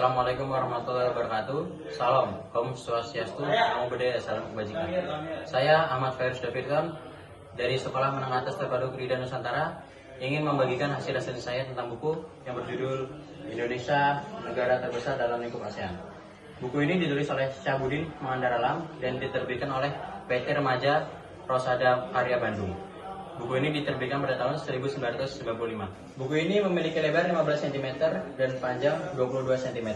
Assalamualaikum warahmatullahi wabarakatuh. Salam, Om Swastiastu, Namo Buddhaya, salam kebajikan. Saya Ahmad Fairuz Davidson dari Sekolah Menengah Atas Terpadu Krida Nusantara ingin membagikan hasil saya tentang buku yang berjudul Indonesia, Negara Terbesar dalam Lingkup ASEAN. Buku ini ditulis oleh Syahbudin Mangandaralam dan diterbitkan oleh PT Remaja Rosada Karya Bandung. Buku ini diterbitkan pada tahun 1995. Buku ini memiliki lebar 15 cm dan panjang 22 cm.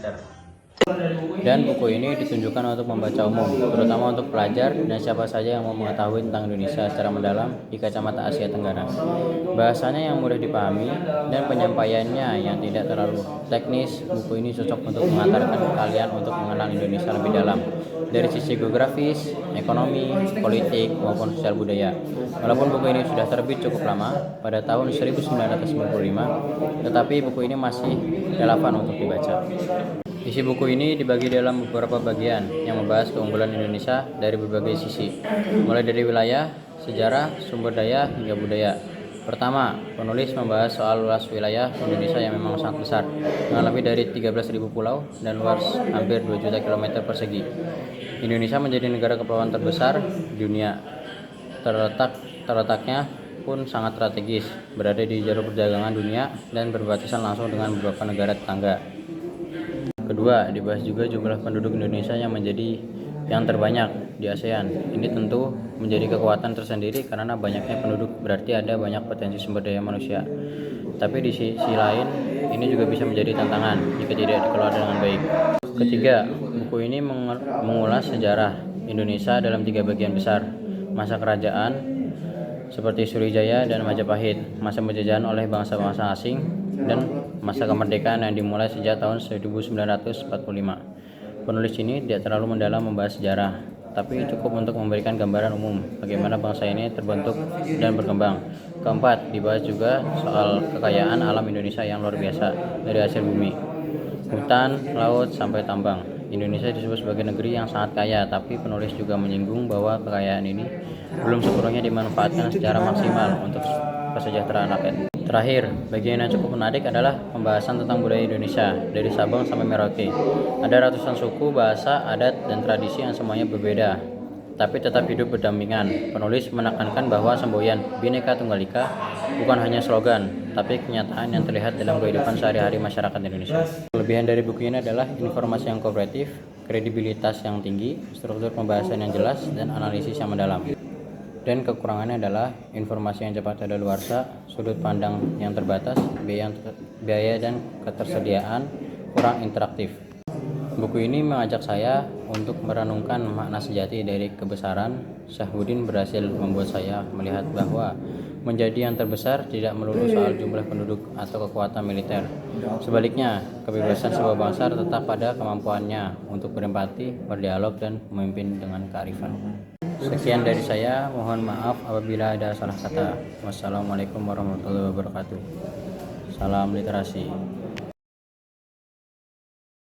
Dan buku ini ditunjukkan untuk membaca umum, terutama untuk pelajar dan siapa saja yang mau mengetahui tentang Indonesia secara mendalam di kacamata Asia Tenggara. Bahasanya yang mudah dipahami dan penyampaiannya yang tidak terlalu teknis, buku ini cocok untuk mengantarkan kalian untuk mengenal Indonesia lebih dalam dari sisi geografis, ekonomi, politik, maupun sosial budaya. Walaupun buku ini sudah terbit cukup lama, pada tahun 1995, tetapi buku ini masih relevan untuk dibaca. Isi buku ini dibagi dalam beberapa bagian yang membahas keunggulan Indonesia dari berbagai sisi, mulai dari wilayah, sejarah, sumber daya, hingga budaya. Pertama, penulis membahas soal luas wilayah Indonesia yang memang sangat besar, dengan lebih dari 13.000 pulau dan luas hampir 2 juta kilometer persegi. Indonesia menjadi negara kepulauan terbesar di dunia. Terletaknya pun sangat strategis, berada di jalur perdagangan dunia dan berbatasan langsung dengan beberapa negara tetangga. Kedua, dibahas juga jumlah penduduk Indonesia yang terbanyak di ASEAN. Ini tentu menjadi kekuatan tersendiri karena banyaknya penduduk berarti ada banyak potensi sumber daya manusia. Tapi di sisi lain, ini juga bisa menjadi tantangan jika tidak dikelola dengan baik. Ketiga, buku ini mengulas sejarah Indonesia dalam 3 bagian besar. Masa kerajaan seperti Sriwijaya dan Majapahit, masa penjajahan oleh bangsa-bangsa asing, dan masa kemerdekaan yang dimulai sejak tahun 1945. Penulis ini tidak terlalu mendalam membahas sejarah, tapi cukup untuk memberikan gambaran umum bagaimana bangsa ini terbentuk dan berkembang. Keempat, dibahas juga soal kekayaan alam Indonesia yang luar biasa dari hasil bumi, hutan, laut, sampai tambang. Indonesia disebut sebagai negeri yang sangat kaya, tapi penulis juga menyinggung bahwa kekayaan ini belum sepenuhnya dimanfaatkan secara maksimal untuk kesejahteraan rakyat. Terakhir, bagian yang cukup menarik adalah pembahasan tentang budaya Indonesia dari Sabang sampai Merauke. Ada ratusan suku, bahasa, adat, dan tradisi yang semuanya berbeda, tapi tetap hidup berdampingan. Penulis menekankan bahwa semboyan Bhinneka Tunggal Ika bukan hanya slogan, tapi kenyataan yang terlihat dalam kehidupan sehari-hari masyarakat Indonesia. Kelebihan dari buku ini adalah informasi yang kooperatif, kredibilitas yang tinggi, struktur pembahasan yang jelas, dan analisis yang mendalam. Dan kekurangannya adalah informasi yang cepat kadaluarsa, sudut pandang yang terbatas, biaya dan ketersediaan kurang interaktif. Buku ini mengajak saya untuk merenungkan makna sejati dari kebesaran. Syahbudin berhasil membuat saya melihat bahwa menjadi yang terbesar tidak melulu soal jumlah penduduk atau kekuatan militer. Sebaliknya, kebebasan sebuah bangsa tetap pada kemampuannya untuk berempati, berdialog, dan memimpin dengan kearifan. Sekian dari saya, mohon maaf apabila ada salah kata. Wassalamualaikum warahmatullahi wabarakatuh. Salam literasi.